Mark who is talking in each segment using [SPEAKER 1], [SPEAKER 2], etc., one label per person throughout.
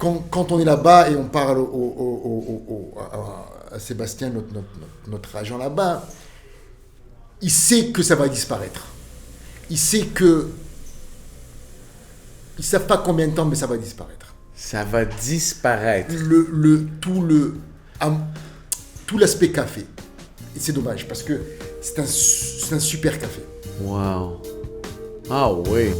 [SPEAKER 1] quand on est là-bas et on parle à Sébastien, notre agent là-bas, il sait que ça va disparaître. Il sait que... Ils ne savent pas combien de temps, mais ça va disparaître.
[SPEAKER 2] Ça va disparaître.
[SPEAKER 1] Tout l'aspect café. Et c'est dommage, parce que c'est un super café.
[SPEAKER 2] Wow. Ah oui.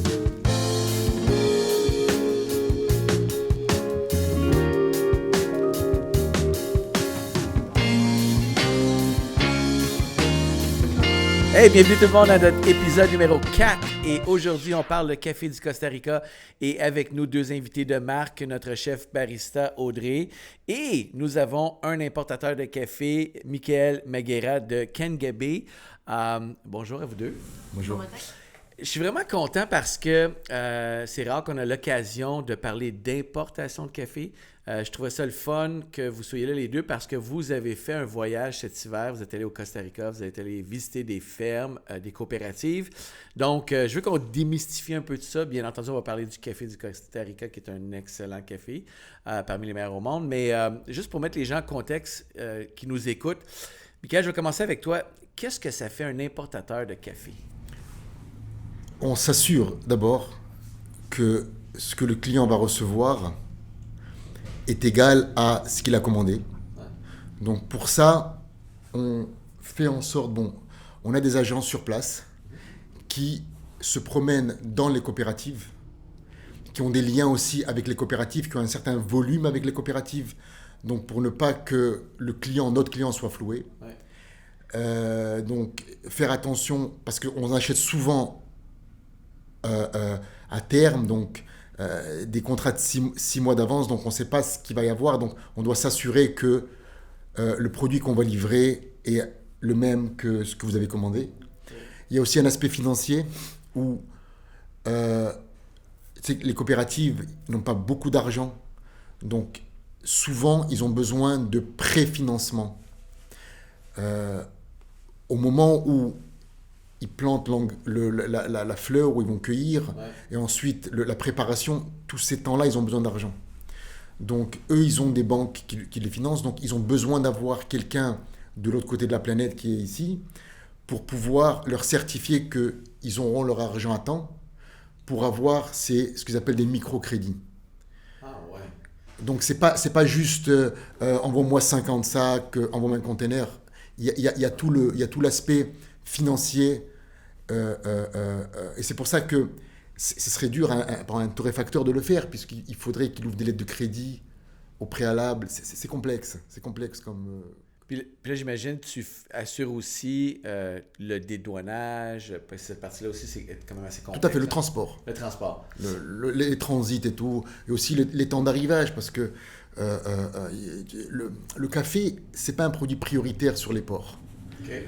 [SPEAKER 2] Hey, bienvenue tout le monde à notre épisode numéro 4 et aujourd'hui on parle de café du Costa Rica et avec nous deux invités de marque, notre chef barista Audrey et nous avons un importateur de café, Michael Maguera de Kengebe. Bonjour à vous deux.
[SPEAKER 1] Bonjour.
[SPEAKER 2] Je suis vraiment content parce que c'est rare qu'on a l'occasion de parler d'importation de café. Je trouvais ça le fun que vous soyez là les deux parce que vous avez fait un voyage cet hiver. Vous êtes allé au Costa Rica, vous êtes allé visiter des fermes, des coopératives. Donc, je veux qu'on démystifie un peu de ça. Bien entendu, on va parler du café du Costa Rica qui est un excellent café parmi les meilleurs au monde. Mais juste pour mettre les gens en contexte qui nous écoutent, Michael, je vais commencer avec toi. Qu'est-ce que ça fait un importateur de café?
[SPEAKER 1] On s'assure d'abord que ce que le client va recevoir est égal à ce qu'il a commandé. Ouais. Donc pour ça, on fait en sorte, on a des agents sur place qui se promènent dans les coopératives, qui ont des liens aussi avec les coopératives, qui ont un certain volume avec les coopératives, donc pour ne pas que notre client soit floué. Ouais. Donc faire attention, parce qu'on achète souvent à terme, donc des contrats de 6 mois d'avance, donc on ne sait pas ce qu'il va y avoir, donc on doit s'assurer que le produit qu'on va livrer est le même que ce que vous avez commandé. Il y a aussi un aspect financier où les coopératives n'ont pas beaucoup d'argent, donc souvent ils ont besoin de préfinancement. Au moment où ils plantent la fleur où ils vont cueillir, ouais. Et ensuite la préparation, tous ces temps-là, ils ont besoin d'argent. Donc eux, ils ont des banques qui les financent, donc ils ont besoin d'avoir quelqu'un de l'autre côté de la planète qui est ici pour pouvoir leur certifier qu'ils auront leur argent à temps pour avoir ce qu'ils appellent des microcrédits. Ah ouais. Donc c'est pas juste envoie-moi 50 sacs, envoie-moi un container. Il y a tout l'aspect financier. Et c'est pour ça que ce serait dur pour un torréfacteur de le faire, puisqu'il faudrait qu'il ouvre des lettres de crédit au préalable. C'est complexe. C'est complexe comme...
[SPEAKER 2] Puis là, j'imagine que tu assures aussi le dédouanage, parce que cette partie-là aussi, c'est quand même assez complexe.
[SPEAKER 1] Tout à fait, le transport.
[SPEAKER 2] Le transport.
[SPEAKER 1] Les transits et tout, et aussi les temps d'arrivage, parce que le café, c'est pas un produit prioritaire sur les ports. Okay.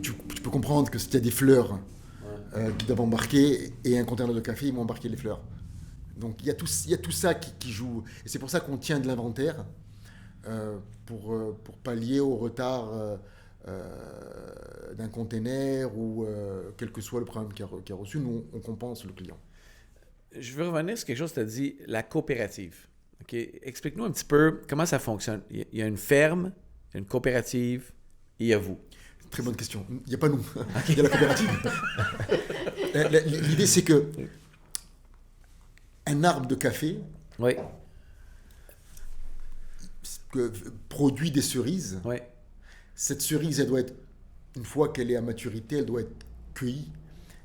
[SPEAKER 1] Tu peux comprendre que s'il y a des fleurs qui doivent embarquer et un conteneur de café, ils vont embarquer les fleurs. Donc il y a tout ça qui joue. Et c'est pour ça qu'on tient de l'inventaire pour pallier au retard d'un conteneur ou quel que soit le problème qu'il a reçu. Nous, on compense le client.
[SPEAKER 2] Je veux revenir sur quelque chose que tu as dit, la coopérative. Okay? Explique-nous un petit peu comment ça fonctionne. Il y a une ferme, il y a une coopérative et il y a vous.
[SPEAKER 1] Très bonne question. Il n'y a pas nous. Il y a la coopérative. L'idée, c'est que un arbre de café
[SPEAKER 2] oui.
[SPEAKER 1] Produit des cerises.
[SPEAKER 2] Oui.
[SPEAKER 1] Cette cerise, elle doit être, une fois qu'elle est à maturité, elle doit être cueillie,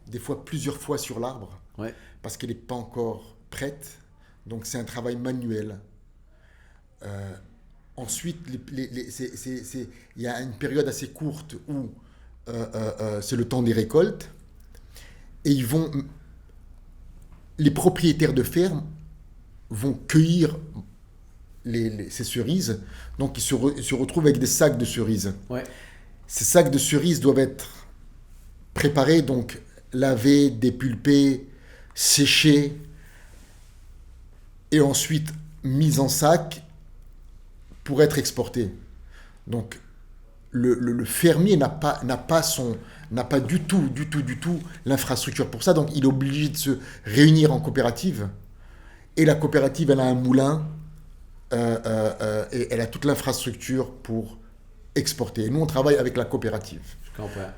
[SPEAKER 1] des fois plusieurs fois sur l'arbre, oui. Parce qu'elle n'est pas encore prête. Donc, c'est un travail manuel. Ensuite, il y a une période assez courte où c'est le temps des récoltes. Et les propriétaires de fermes vont cueillir ces cerises. Donc, ils se retrouvent avec des sacs de cerises. Ouais. Ces sacs de cerises doivent être préparés, donc lavés, dépulpés, séchés, et ensuite mis en sac pour être exporté. Donc, le fermier n'a pas du tout l'infrastructure pour ça. Donc, il est obligé de se réunir en coopérative. Et la coopérative, elle a un moulin et elle a toute l'infrastructure pour exporter. Et nous, on travaille avec la coopérative.
[SPEAKER 2] Je comprends.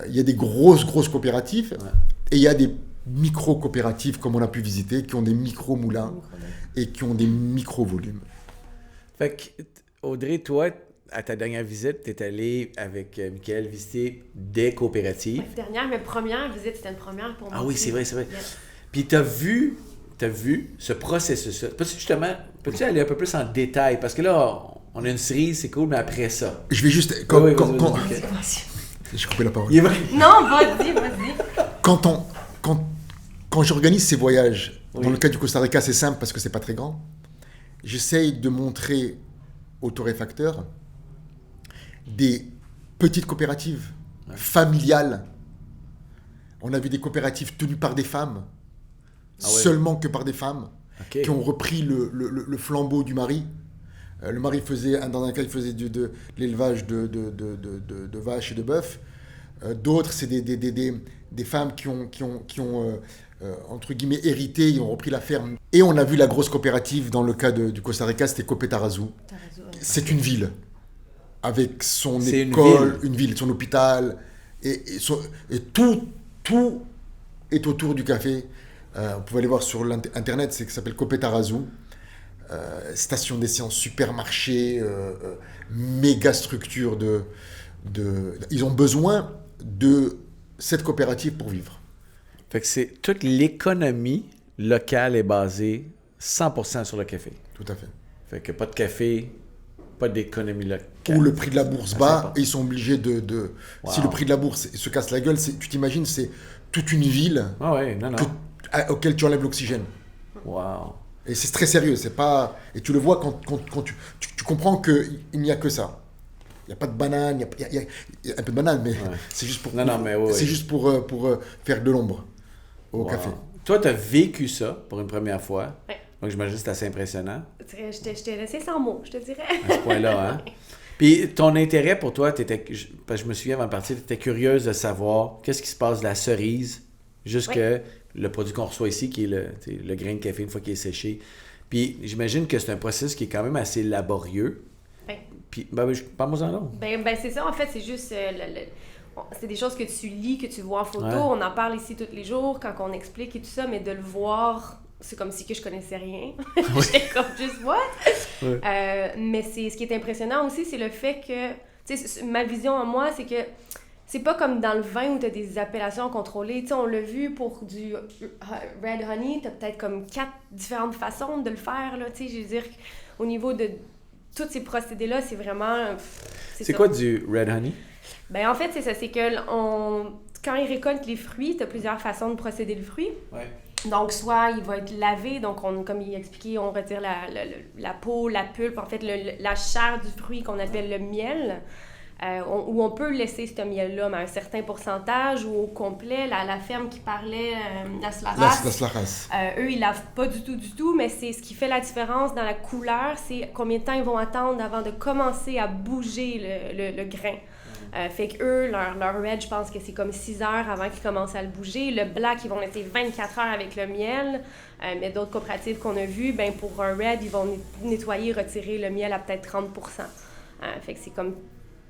[SPEAKER 1] Il y a des grosses coopératives
[SPEAKER 2] Ouais.
[SPEAKER 1] et il y a des micro-coopératives, comme on a pu visiter, qui ont des micro-moulins et qui ont des micro-volumes.
[SPEAKER 2] Fait que, Audrey, toi, à ta dernière visite, tu es allé avec Michael visiter des coopératives.
[SPEAKER 3] Dernière, mais première visite, c'était une première pour moi.
[SPEAKER 2] Ah oui,
[SPEAKER 3] aussi.
[SPEAKER 2] c'est vrai, c'est vrai.
[SPEAKER 3] Yes.
[SPEAKER 2] Puis tu as vu ce processus-là. Peux-tu aller un peu plus en détail? Parce que là, on a une cerise, c'est cool, mais après ça.
[SPEAKER 1] Je vais juste...
[SPEAKER 2] Oui, vas-y, vas-y, ok.
[SPEAKER 1] J'ai coupé la parole.
[SPEAKER 2] Il est vrai.
[SPEAKER 3] Non, vas-y.
[SPEAKER 1] Quand j'organise ces voyages,
[SPEAKER 2] Oui.
[SPEAKER 1] dans le cas du Costa Rica, c'est simple parce que c'est pas très grand. J'essaye de montrer aux torréfacteurs des petites coopératives familiales. On a vu des coopératives tenues par des femmes, seulement que par des femmes, qui ont repris le flambeau du mari. Le mari faisait, dans un cas, il faisait de l'élevage de vaches et de bœufs. D'autres, c'est des femmes qui ont entre guillemets, hérité, ils ont repris la ferme. Et on a vu la grosse coopérative, dans le cas du Costa Rica, c'était Copetarazu. C'est une ville, avec son école, une ville, son hôpital, et tout est autour du café. Vous pouvez aller voir sur l'internet, ça s'appelle Copetarazu. Station d'essence, supermarché, méga structure ils ont besoin de cette coopérative pour vivre.
[SPEAKER 2] Fait que c'est toute l'économie locale est basée 100% sur le café.
[SPEAKER 1] Tout à fait.
[SPEAKER 2] Fait que pas de café, pas d'économie locale.
[SPEAKER 1] Ou le prix de la bourse bas, et ils sont obligés de
[SPEAKER 2] Wow.
[SPEAKER 1] Si le prix de la bourse se casse la gueule, tu t'imagines, c'est toute une ville auquel tu enlèves l'oxygène.
[SPEAKER 2] Wow.
[SPEAKER 1] Et c'est très sérieux, c'est pas... Et tu le vois quand tu comprends qu'il n'y a que ça. Il n'y a pas de banane, il y a un peu de banane, mais c'est juste pour faire de l'ombre au café.
[SPEAKER 2] Toi, tu as vécu ça pour une première fois.
[SPEAKER 3] Ouais.
[SPEAKER 2] Donc, j'imagine que c'est assez impressionnant.
[SPEAKER 3] Je t'ai laissé sans mots, je te dirais.
[SPEAKER 2] À ce point-là, hein? Puis, ton intérêt pour toi, parce que je me souviens avant de partir, tu étais curieuse de savoir qu'est-ce qui se passe de la cerise jusqu'à le produit qu'on reçoit ici, qui est le grain de café une fois qu'il est séché. Puis, j'imagine que c'est un processus qui est quand même assez laborieux. Puis, parle-moi-en donc.
[SPEAKER 3] Ben, c'est ça, en fait, c'est juste... c'est des choses que tu lis, que tu vois en photo.
[SPEAKER 2] Ouais.
[SPEAKER 3] On en parle ici tous les jours quand on explique et tout ça, mais de le voir, c'est comme si que je connaissais rien. J'étais comme juste, what?
[SPEAKER 2] Ouais.
[SPEAKER 3] Mais ce qui est impressionnant aussi, c'est le fait que... Tu sais, ma vision en moi, c'est que c'est pas comme dans le vin où tu as des appellations contrôlées. Tu sais, on l'a vu pour du Red Honey, tu as peut-être comme 4 différentes façons de le faire, là. Tu sais, je veux dire, au niveau de tous ces procédés-là, c'est vraiment...
[SPEAKER 2] C'est quoi du Red Honey?
[SPEAKER 3] Ben en fait, c'est ça. C'est que quand ils récoltent les fruits, tu as plusieurs façons de procéder le fruit.
[SPEAKER 2] Ouais.
[SPEAKER 3] Donc, soit il va être lavé, donc comme il expliquait, on retire la peau, la pulpe, en fait, la chair du fruit qu'on appelle le miel, où on peut laisser ce miel-là, mais à un certain pourcentage ou au complet. La ferme qui parlait, Las Lajas, eux, ils lavent pas du tout, mais c'est ce qui fait la différence dans la couleur, c'est combien de temps ils vont attendre avant de commencer à bouger le grain. Fait que eux, leur red, je pense que c'est comme 6 heures avant qu'ils commencent à le bouger. Le black, ils vont laisser 24 heures avec le miel. Mais d'autres coopératives qu'on a vues, ben pour un red, ils vont nettoyer, retirer le miel à peut-être 30%. Fait que c'est comme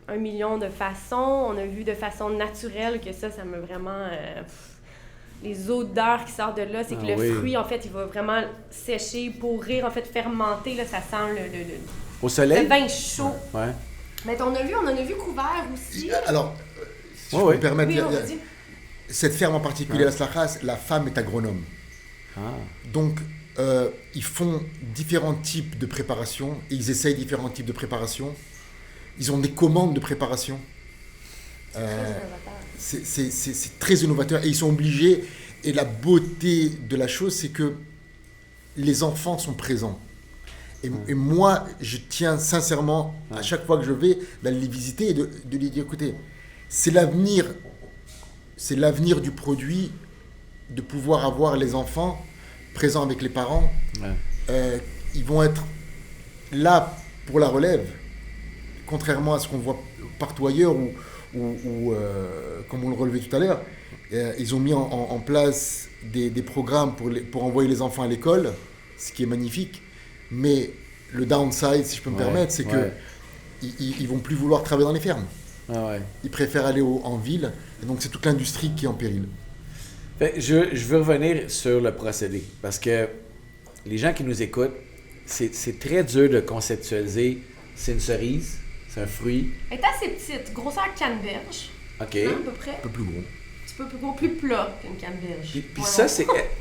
[SPEAKER 3] 1 million de façons. On a vu de façon naturelle que ça m'a vraiment... les odeurs qui sortent de là, c'est que le fruit, en fait, il va vraiment sécher, pourrir, en fait, fermenter. Là, ça sent
[SPEAKER 2] Au soleil?
[SPEAKER 3] le vin chaud.
[SPEAKER 2] Ouais.
[SPEAKER 3] Mais on en a vu couvert aussi.
[SPEAKER 1] Alors, si je peux me permettre,
[SPEAKER 3] Oui,
[SPEAKER 1] cette ferme en particulier, Las Lajas, la femme est agronome. Donc, ils font différents types de préparation, et ils essayent différents types de préparation. Ils ont des commandes de préparation. C'est très innovateur, et ils sont obligés, et la beauté de la chose, c'est que les enfants sont présents. Et moi, je tiens sincèrement, à chaque fois que je vais, d'aller les visiter et de lui dire, écoutez, c'est l'avenir du produit, de pouvoir avoir les enfants présents avec les parents. Ils vont être là pour la relève, contrairement à ce qu'on voit partout ailleurs, où comme on le relevait tout à l'heure, ils ont mis en place des programmes pour envoyer les enfants à l'école, ce qui est magnifique. Mais le downside, si je peux me permettre, c'est que ils vont plus vouloir travailler dans les fermes.
[SPEAKER 2] Ah ouais.
[SPEAKER 1] Ils préfèrent aller en ville, et donc c'est toute l'industrie qui est en péril.
[SPEAKER 2] Je veux revenir sur le procédé, parce que les gens qui nous écoutent, c'est très dur de conceptualiser. C'est une cerise, c'est un fruit.
[SPEAKER 3] Elle est assez petite, grosseur canneberge.
[SPEAKER 2] OK.
[SPEAKER 3] Hein, à peu près.
[SPEAKER 1] Un peu plus gros.
[SPEAKER 3] Un petit peu plus gros, plus plat qu'une canneberge.
[SPEAKER 2] Puis ça,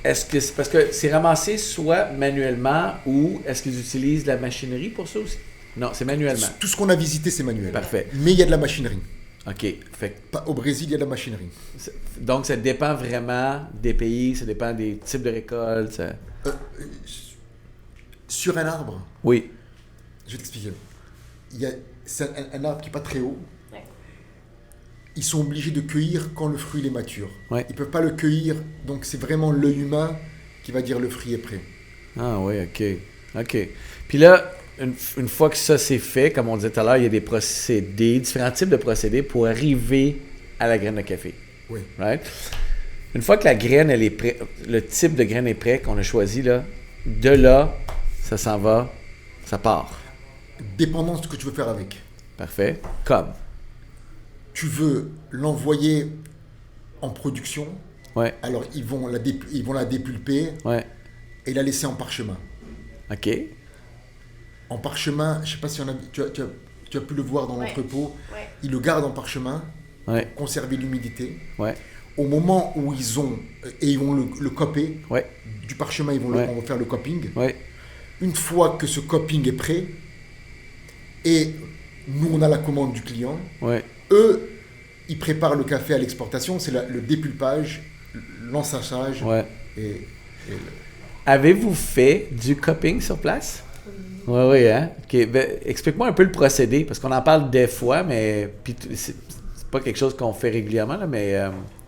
[SPEAKER 2] est-ce que c'est parce que c'est ramassé soit manuellement ou est-ce qu'ils utilisent de la machinerie pour ça aussi? Non, c'est manuellement.
[SPEAKER 1] Tout ce qu'on a visité, c'est manuel.
[SPEAKER 2] Parfait.
[SPEAKER 1] Mais il y a de la machinerie.
[SPEAKER 2] OK. Fait
[SPEAKER 1] Au Brésil, il y a de la machinerie.
[SPEAKER 2] donc, ça dépend vraiment des pays, ça dépend des types de récoltes. Ça...
[SPEAKER 1] Sur un arbre,
[SPEAKER 2] Oui.
[SPEAKER 1] je vais t'expliquer. C'est un arbre qui n'est pas très haut.
[SPEAKER 3] Ouais.
[SPEAKER 1] Ils sont obligés de cueillir quand le fruit est mature.
[SPEAKER 2] Ouais.
[SPEAKER 1] Ils ne peuvent pas le cueillir, donc c'est vraiment l'œil humain qui va dire le fruit est prêt.
[SPEAKER 2] Ah oui, OK. OK. Puis là, une fois que ça c'est fait, comme on disait tout à l'heure, il y a des procédés, différents types de procédés pour arriver à la graine de café.
[SPEAKER 1] Oui.
[SPEAKER 2] Right? Une fois que la graine, elle est prête, le type de graine est prêt, qu'on a choisi, là, de là, ça s'en va, ça part.
[SPEAKER 1] Dépendant de ce que tu veux faire avec.
[SPEAKER 2] Parfait. Comme.
[SPEAKER 1] Tu veux l'envoyer en production,
[SPEAKER 2] Ouais,
[SPEAKER 1] alors ils vont la dépulper
[SPEAKER 2] ouais.
[SPEAKER 1] et la laisser en parchemin.
[SPEAKER 2] OK.
[SPEAKER 1] En parchemin, je ne sais pas si tu as pu le voir dans
[SPEAKER 3] Ouais.
[SPEAKER 1] l'entrepôt,
[SPEAKER 3] Ouais.
[SPEAKER 1] ils le gardent en parchemin,
[SPEAKER 2] Ouais,
[SPEAKER 1] conserver l'humidité.
[SPEAKER 2] ouais,
[SPEAKER 1] Au moment où ils vont le coper,
[SPEAKER 2] ouais,
[SPEAKER 1] du parchemin,
[SPEAKER 2] Ouais.
[SPEAKER 1] on va faire le coping.
[SPEAKER 2] ouais.
[SPEAKER 1] Une fois que ce coping est prêt, et nous on a la commande du client,
[SPEAKER 2] Ouais.
[SPEAKER 1] eux, ils préparent le café à l'exportation, c'est le dépulpage, l'ensachage.
[SPEAKER 2] Ouais.
[SPEAKER 1] Et
[SPEAKER 2] Avez-vous fait du cupping sur place? Oui, oui, hein? OK. Ben, explique-moi un peu le procédé, parce qu'on en parle des fois, mais puis c'est pas quelque chose qu'on fait régulièrement, là, mais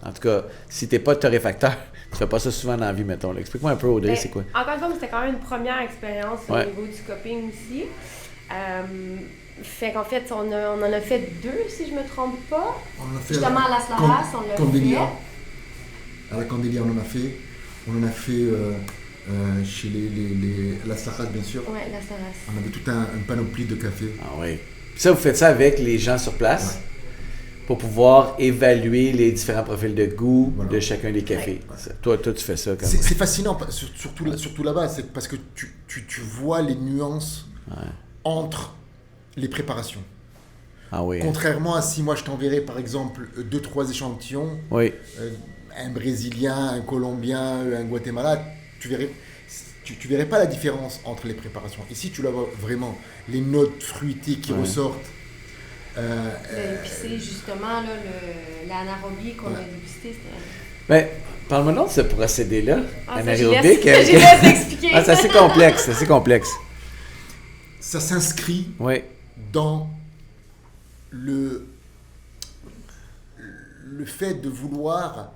[SPEAKER 2] en tout cas, si t'es pas torréfacteur, tu fais pas ça souvent dans la vie, mettons. Là. Explique-moi un peu, Audrey,
[SPEAKER 3] Ben,
[SPEAKER 2] c'est quoi?
[SPEAKER 3] Encore une fois, c'était quand même une première expérience
[SPEAKER 2] Ouais.
[SPEAKER 3] au niveau du coping aussi. Fait qu'en fait, on en a fait 2, si je me trompe pas.
[SPEAKER 1] on en a fait
[SPEAKER 3] Justement, à Las Laras, on l'a
[SPEAKER 1] Candélia.
[SPEAKER 3] fait.
[SPEAKER 1] À la Candélia, on en a fait. On en a fait chez les Las Laras, bien sûr.
[SPEAKER 3] Ouais, Las Laras.
[SPEAKER 1] On avait toute une panoplie de café.
[SPEAKER 2] Ah oui. Puis ça, vous faites ça avec les gens sur place pour pouvoir évaluer les différents profils de goût de chacun des cafés. Toi, tu fais ça comme...
[SPEAKER 1] C'est fascinant, surtout là-bas, c'est parce que tu vois les nuances entre les préparations.
[SPEAKER 2] Ah oui.
[SPEAKER 1] Contrairement à si moi je t'enverrais par exemple 2-3 échantillons,
[SPEAKER 2] Oui.
[SPEAKER 1] un Brésilien, un Colombien, un Guatemala, tu verrais pas la différence entre les préparations. Ici, tu la vois vraiment, les notes fruitées qui ressortent.
[SPEAKER 3] L'épicé, justement, là, l'anaérobie qu'on a dégusté, c'était...
[SPEAKER 2] Ben, parle-moi donc de ce procédé-là,
[SPEAKER 3] Ah, ça,
[SPEAKER 2] anaérobique.
[SPEAKER 3] je laisse l'expliquer.
[SPEAKER 2] Ah, c'est assez complexe, c'est assez complexe.
[SPEAKER 1] Ça s'inscrit
[SPEAKER 2] Oui.
[SPEAKER 1] dans le fait de vouloir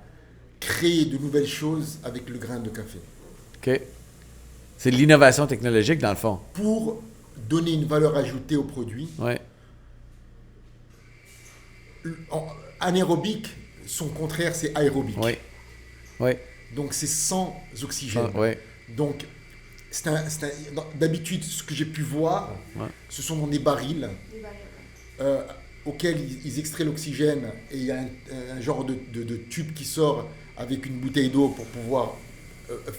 [SPEAKER 1] créer de nouvelles choses avec le grain de café.
[SPEAKER 2] OK. C'est de l'innovation technologique, dans le fond.
[SPEAKER 1] Pour donner une valeur ajoutée au produit.
[SPEAKER 2] Oui.
[SPEAKER 1] Anaérobique, son contraire, c'est aérobique.
[SPEAKER 2] Oui. Oui.
[SPEAKER 1] Donc c'est sans oxygène.
[SPEAKER 2] Oui.
[SPEAKER 1] Donc d'habitude, ce que j'ai pu voir, ce sont dans des barils auxquels ils extraient l'oxygène et il y a un genre de tube qui sort avec une bouteille d'eau pour pouvoir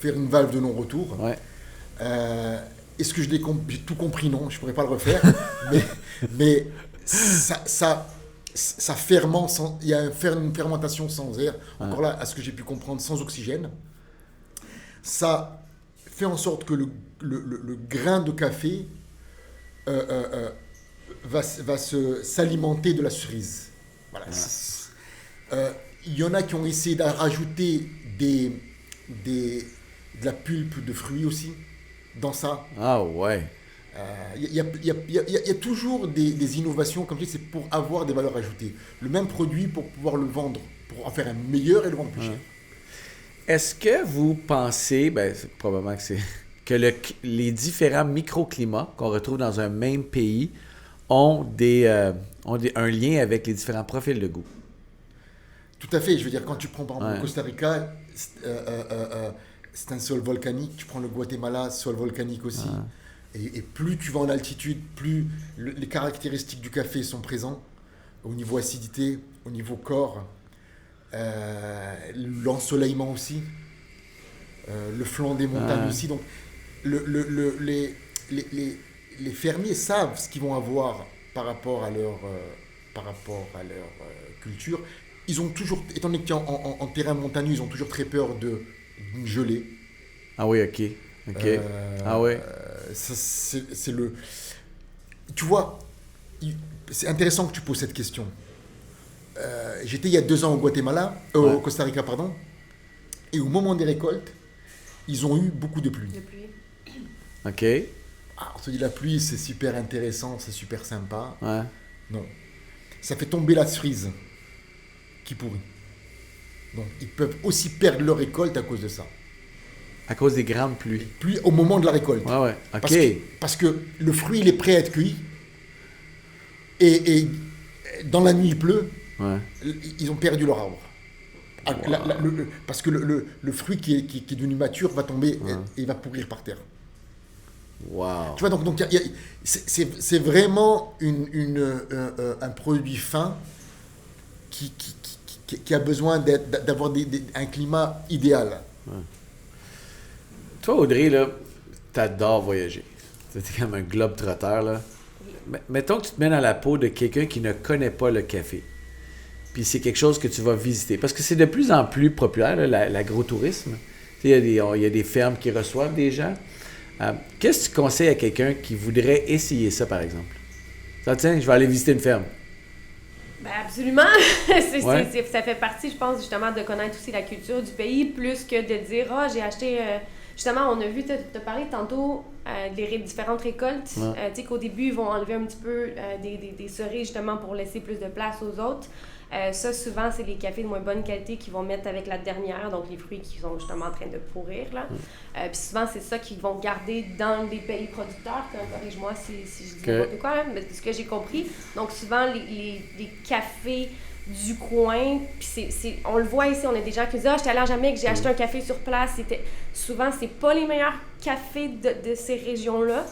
[SPEAKER 1] faire une valve de non-retour.
[SPEAKER 2] Ouais.
[SPEAKER 1] Est-ce que j'ai tout compris? Non, je ne pourrais pas le refaire. mais ça fermente, il y a une fermentation sans air, encore là, à ce que j'ai pu comprendre, sans oxygène. Ça fait en sorte que le grain de café va s'alimenter de la cerise. Voilà. Il y en a qui ont essayé de rajouter de la pulpe de fruits aussi dans ça.
[SPEAKER 2] Ah ouais.
[SPEAKER 1] Il y a toujours des innovations, comme je dis, c'est pour avoir des valeurs ajoutées. Le même produit pour pouvoir le vendre, pour en faire un meilleur et le vendre plus cher.
[SPEAKER 2] Est-ce que vous pensez, probablement que c'est, que les différents microclimats qu'on retrouve dans un même pays ont un lien avec les différents profils de goût?
[SPEAKER 1] Tout à fait. Je veux dire, quand tu prends par exemple le Costa Rica, c'est un sol volcanique. Tu prends le Guatemala, sol volcanique aussi. Et plus tu vas en altitude, plus les caractéristiques du café sont présents, au niveau acidité, au niveau corps, l'ensoleillement aussi, le flanc des montagnes aussi. Donc, les fermiers savent ce qu'ils vont avoir par rapport à leur culture. Ils ont toujours, étant donné qu'en terrain montagneux, ils ont toujours très peur d'une gelée.
[SPEAKER 2] Ah oui, ok. Ah oui.
[SPEAKER 1] C'est le... Tu vois, c'est intéressant que tu poses cette question. J'étais il y a 2 ans au Guatemala, au Costa Rica, pardon, et au moment des récoltes, ils ont eu beaucoup de pluie.
[SPEAKER 2] Ok.
[SPEAKER 1] Alors, on se dit la pluie, c'est super intéressant, c'est super sympa.
[SPEAKER 2] Ouais.
[SPEAKER 1] Non. Ça fait tomber la cerise qui pourrit. Donc, ils peuvent aussi perdre leur récolte à cause de ça.
[SPEAKER 2] À cause des grandes pluies.
[SPEAKER 1] Pluie au moment de la récolte.
[SPEAKER 2] Ouais. Ok.
[SPEAKER 1] Parce que le fruit, il est prêt à être cueilli. Et dans la nuit, il pleut.
[SPEAKER 2] Ouais.
[SPEAKER 1] Ils ont perdu leur arbre. Parce que le fruit qui est devenu mature va tomber et va pourrir par terre.
[SPEAKER 2] Wow.
[SPEAKER 1] Tu vois, donc c'est vraiment un produit fin qui a besoin d'avoir un climat idéal.
[SPEAKER 2] Ouais. Toi, Audrey, là, t'adores voyager. T'es comme un globe-trotteur, là. Mettons que tu te mets dans la peau de quelqu'un qui ne connaît pas le café. Puis c'est quelque chose que tu vas visiter. Parce que c'est de plus en plus populaire, là, l'agro-tourisme. Il y a des fermes qui reçoivent des gens. Qu'est-ce que tu conseilles à quelqu'un qui voudrait essayer ça, par exemple? Ça, tiens, je vais aller visiter une ferme.
[SPEAKER 3] Ben absolument. Ça fait partie, je pense, justement, de connaître aussi la culture du pays, plus que de dire « Ah, j'ai acheté... Justement, on a vu, tu as parlé tantôt des différentes récoltes. Tu sais qu'au début, ils vont enlever un petit peu des cerises, justement, pour laisser plus de place aux autres. Ça, souvent, c'est les cafés de moins bonne qualité qu'ils vont mettre avec la dernière, donc les fruits qui sont justement en train de pourrir. Puis souvent, c'est ça qu'ils vont garder dans les pays producteurs. Corrige-moi si je dis n'importe quoi, mais c'est ce que j'ai compris. Donc souvent, les cafés du coin, puis on le voit ici, on a des gens qui disent « Ah, j'étais allé en Jamaïque, j'ai acheté un café sur place. » Souvent, c'est pas les meilleurs cafés de ces régions-là.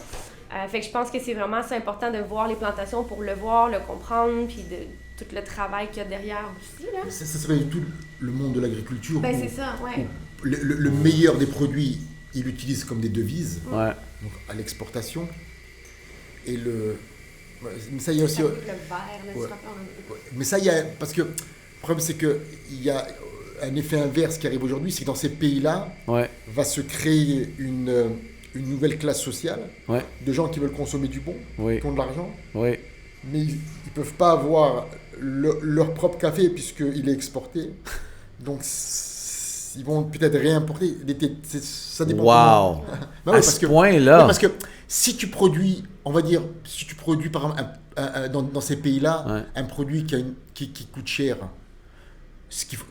[SPEAKER 3] Fait que je pense que c'est vraiment important de voir les plantations pour le voir, le comprendre, puis de tout le travail qu'il y a derrière aussi. Là.
[SPEAKER 1] Ça serait tout le monde de l'agriculture.
[SPEAKER 3] Ben, c'est ça, ouais.
[SPEAKER 1] Le meilleur des produits, ils l'utilisent comme des devises,
[SPEAKER 2] Ouais.
[SPEAKER 1] donc à l'exportation. Et mais ça, il y a aussi...
[SPEAKER 3] Avec le verre, là, tu te rappelles,
[SPEAKER 1] Mais ça, il y a... Parce que le problème, c'est qu'il y a un effet inverse qui arrive aujourd'hui, c'est que dans ces pays-là, va se créer une nouvelle classe sociale de gens qui veulent consommer du bon, qui ont de l'argent, mais ils ne peuvent pas avoir leur propre café puisqu'il est exporté. Donc, ils vont peut-être réimporter. Ça dépend.
[SPEAKER 2] Wow!
[SPEAKER 1] À
[SPEAKER 2] ce point-là.
[SPEAKER 1] Parce que si tu produis, on va dire, par exemple, dans ces pays-là, un produit qui coûte cher,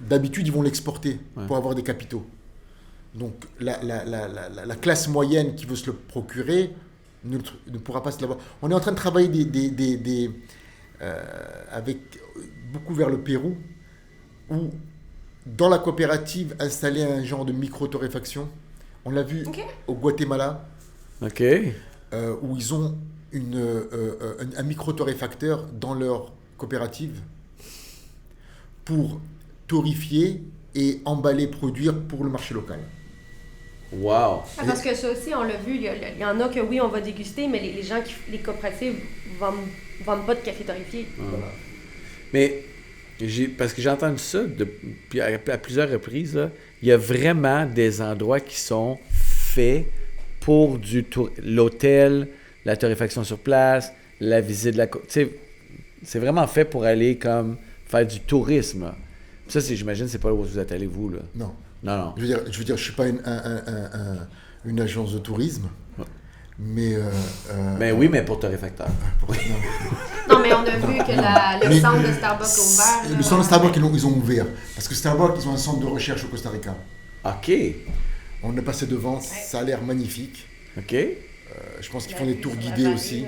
[SPEAKER 1] d'habitude, ils vont l'exporter pour avoir des capitaux. Donc, la classe moyenne qui veut se le procurer ne pourra pas se l'avoir. On est en train de travailler avec beaucoup vers le Pérou, où dans la coopérative, installer un genre de micro-torréfaction. On l'a vu au Guatemala, où ils ont un micro-torréfacteur dans leur coopérative pour torréfier et emballer, produire pour le marché local.
[SPEAKER 2] Wow!
[SPEAKER 3] Parce que ça aussi, on l'a vu, il y en a que oui, on va déguster, mais les gens, les coopératives vendent pas de café torréfié.
[SPEAKER 1] Voilà.
[SPEAKER 2] Mais, parce que j'ai entendu ça à plusieurs reprises, là, il y a vraiment des endroits qui sont faits pour l'hôtel, la torréfaction sur place, la visite de la... Tu sais, c'est vraiment fait pour aller comme faire du tourisme. Là. Ça, j'imagine, c'est pas là où vous êtes allé, vous, là.
[SPEAKER 1] Non.
[SPEAKER 2] Non.
[SPEAKER 1] Je veux dire, je suis pas une agence de tourisme, mais...
[SPEAKER 2] Mais oui, mais pour torréfacteur.
[SPEAKER 3] Non, mais on a vu que le centre de Starbucks a ouvert.
[SPEAKER 1] Le centre de Starbucks, ils ont ouvert. Parce que Starbucks, ils ont un centre de recherche au Costa Rica.
[SPEAKER 2] OK.
[SPEAKER 1] On est passé devant, ça a l'air magnifique.
[SPEAKER 2] OK.
[SPEAKER 1] Je pense qu'ils font des tours guidés aussi.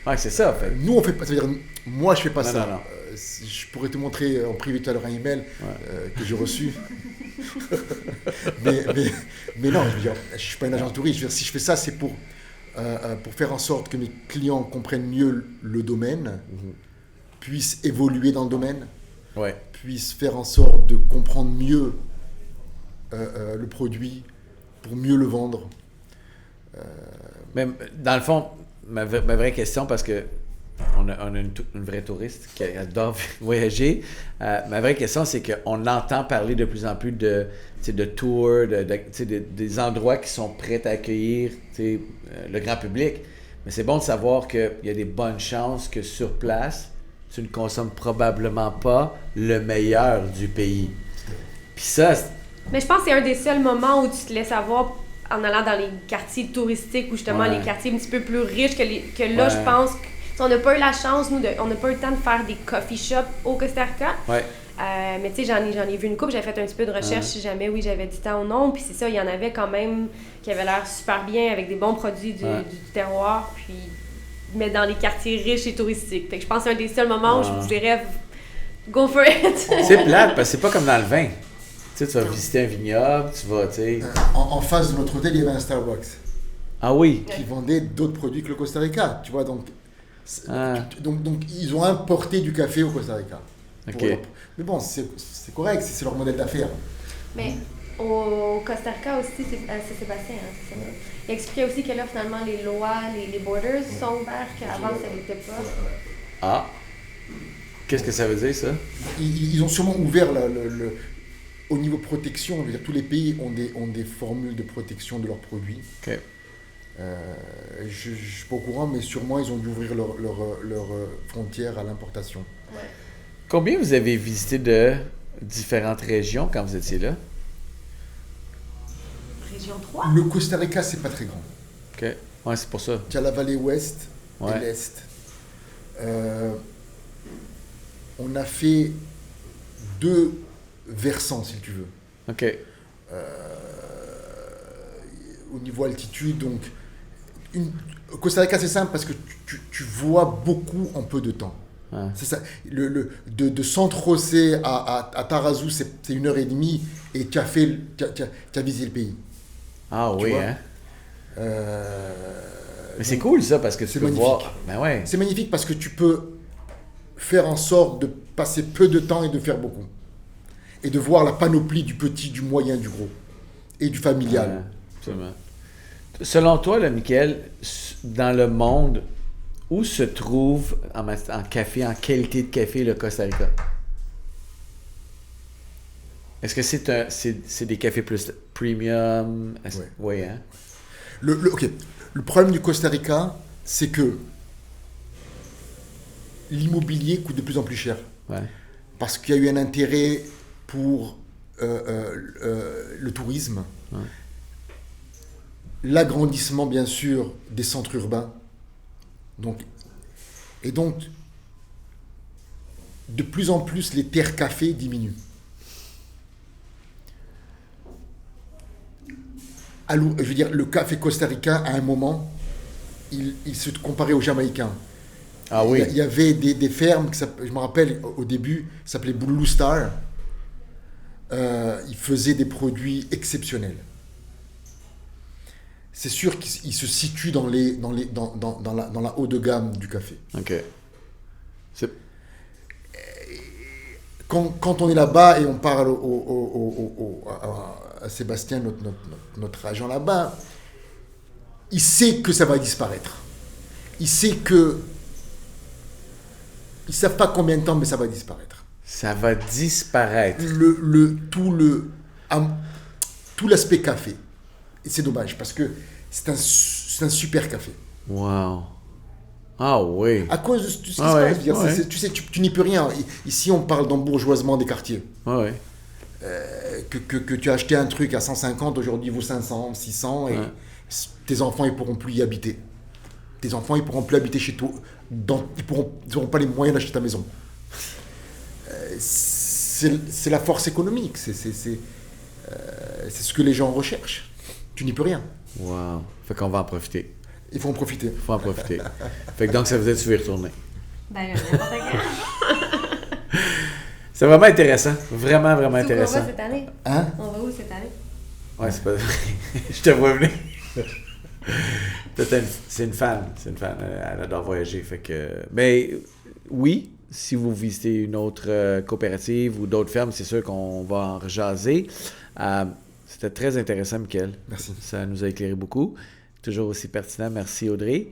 [SPEAKER 2] Ouais, c'est ça, en fait.
[SPEAKER 1] Nous, on fait pas... C'est-à-dire, moi, je fais pas ça.
[SPEAKER 2] Non.
[SPEAKER 1] Je pourrais te montrer en privé tout à l'heure un email que j'ai reçu. mais non, je veux dire, je suis pas une agence touriste. Je veux dire, si je fais ça, c'est pour pour faire en sorte que mes clients comprennent mieux le domaine, puissent évoluer dans le domaine, puissent faire en sorte de comprendre mieux le produit pour mieux le vendre.
[SPEAKER 2] Mais dans le fond, ma vraie question, parce que on a une vraie touriste qui adore voyager. Ma vraie question, c'est qu'on entend parler de plus en plus de tours, des endroits qui sont prêts à accueillir le grand public. Mais c'est bon de savoir qu'il y a des bonnes chances que sur place, tu ne consommes probablement pas le meilleur du pays. Puis ça...
[SPEAKER 3] Mais je pense que c'est un des seuls moments où tu te laisses avoir en allant dans les quartiers touristiques ou justement les quartiers un petit peu plus riches que là, je pense que on n'a pas eu la chance, nous, on n'a pas eu le temps de faire des coffee shops au Costa Rica. Mais tu sais, j'en ai vu une couple, j'ai fait un petit peu de recherche si jamais, j'avais du temps ou non. Puis c'est ça, il y en avait quand même qui avaient l'air super bien avec des bons produits du terroir, puis mais dans les quartiers riches et touristiques. Fait que je pense que c'est un des seuls moments où je vous dirais go for it.
[SPEAKER 2] C'est plate, parce que c'est pas comme dans le vin. Tu vas visiter un vignoble, tu vas, tu sais...
[SPEAKER 1] En face de notre hôtel, il y avait un Starbucks.
[SPEAKER 2] Ah oui?
[SPEAKER 1] Qui vendait d'autres produits que le Costa Rica, tu vois, donc ils ont importé du café au Costa Rica. Mais bon, c'est correct, c'est leur modèle d'affaires.
[SPEAKER 3] Mais au Costa Rica aussi, c'est Sébastien, c'est ça. Il expliquait aussi que là, finalement, les lois, les borders sont ouverts, qu'avant, ça n'était pas.
[SPEAKER 2] Ah! Qu'est-ce que ça veut dire, ça?
[SPEAKER 1] Ils ont sûrement ouvert au niveau protection. Je veux dire, tous les pays ont des formules de protection de leurs produits.
[SPEAKER 2] OK.
[SPEAKER 1] Je ne suis pas au courant, mais sûrement ils ont dû ouvrir leurs frontières à l'importation.
[SPEAKER 2] Combien vous avez visité de différentes régions quand vous étiez là?
[SPEAKER 3] Région 3?
[SPEAKER 1] Le Costa Rica, c'est pas très grand.
[SPEAKER 2] OK. Ouais, c'est pour ça.
[SPEAKER 1] Tu as la vallée ouest et l'est. On a fait 2 versants, si tu veux.
[SPEAKER 2] OK.
[SPEAKER 1] Au niveau altitude, donc... Costa Rica, c'est simple parce que tu vois beaucoup en peu de temps. C'est ça. De San José à Tarazu, c'est 1h30 et tu as visité le pays.
[SPEAKER 2] Ah
[SPEAKER 1] tu
[SPEAKER 2] oui,
[SPEAKER 1] vois?
[SPEAKER 2] Hein? Mais c'est cool ça parce que tu peux voir. Ben ouais.
[SPEAKER 1] C'est magnifique parce que tu peux faire en sorte de passer peu de temps et de faire beaucoup. Et de voir la panoplie du petit, du moyen, du gros. Et du familial.
[SPEAKER 2] Absolument. Selon toi, là, Michael, dans le monde, où se trouve en café, en qualité de café, le Costa Rica? Est-ce que c'est des cafés plus premium? Oui, hein?
[SPEAKER 1] OK. Le problème du Costa Rica, c'est que l'immobilier coûte de plus en plus cher. Parce qu'il y a eu un intérêt pour le tourisme. L'agrandissement, bien sûr, des centres urbains. Donc, de plus en plus, les terres café diminuent. Alors, je veux dire, le café costaricain, à un moment, il se comparait au jamaïcain.
[SPEAKER 2] Ah oui.
[SPEAKER 1] Il y avait des fermes, je me rappelle, au début, ça s'appelait Blue Star. Ils faisaient des produits exceptionnels. C'est sûr qu'il se situe dans la haut de gamme du café.
[SPEAKER 2] OK.
[SPEAKER 1] Quand on est là-bas et on parle à Sébastien, notre agent là-bas, il sait que ça va disparaître. Il sait que... Ils ne savent pas combien de temps, mais ça va disparaître.
[SPEAKER 2] Ça va disparaître.
[SPEAKER 1] Tout l'aspect café. Et c'est dommage, parce que c'est un super café.
[SPEAKER 2] Wow. Ah oui.
[SPEAKER 1] À cause de ce qui se passe. Tu sais, tu n'y peux rien. Ici, on parle d'embourgeoisement des quartiers. Que tu as acheté un truc à 150, aujourd'hui il vaut 500, 600, et tes enfants, ils pourront plus y habiter. Tes enfants, ils pourront plus habiter chez toi. Ils n'auront pas les moyens d'acheter ta maison. C'est la force économique. C'est ce que les gens recherchent. Tu n'y peux rien.
[SPEAKER 2] Wow. Fait qu'on va en profiter.
[SPEAKER 1] Il faut en profiter.
[SPEAKER 2] Il faut en profiter. Fait que donc, ça veut dire que tu veux y retourner.
[SPEAKER 3] Ben, n'importe quand.
[SPEAKER 2] C'est vraiment intéressant. Vraiment, vraiment intéressant.
[SPEAKER 3] On va cette année?
[SPEAKER 1] Hein?
[SPEAKER 3] On va où cette année?
[SPEAKER 2] Ouais, c'est pas... Je te vois venir. C'est une fan. Elle adore voyager. Fait que... Mais oui, si vous visitez une autre coopérative ou d'autres fermes, c'est sûr qu'on va en rejaser. C'était très intéressant, Michael.
[SPEAKER 1] Merci.
[SPEAKER 2] Ça nous a éclairé beaucoup. Toujours aussi pertinent. Merci, Audrey.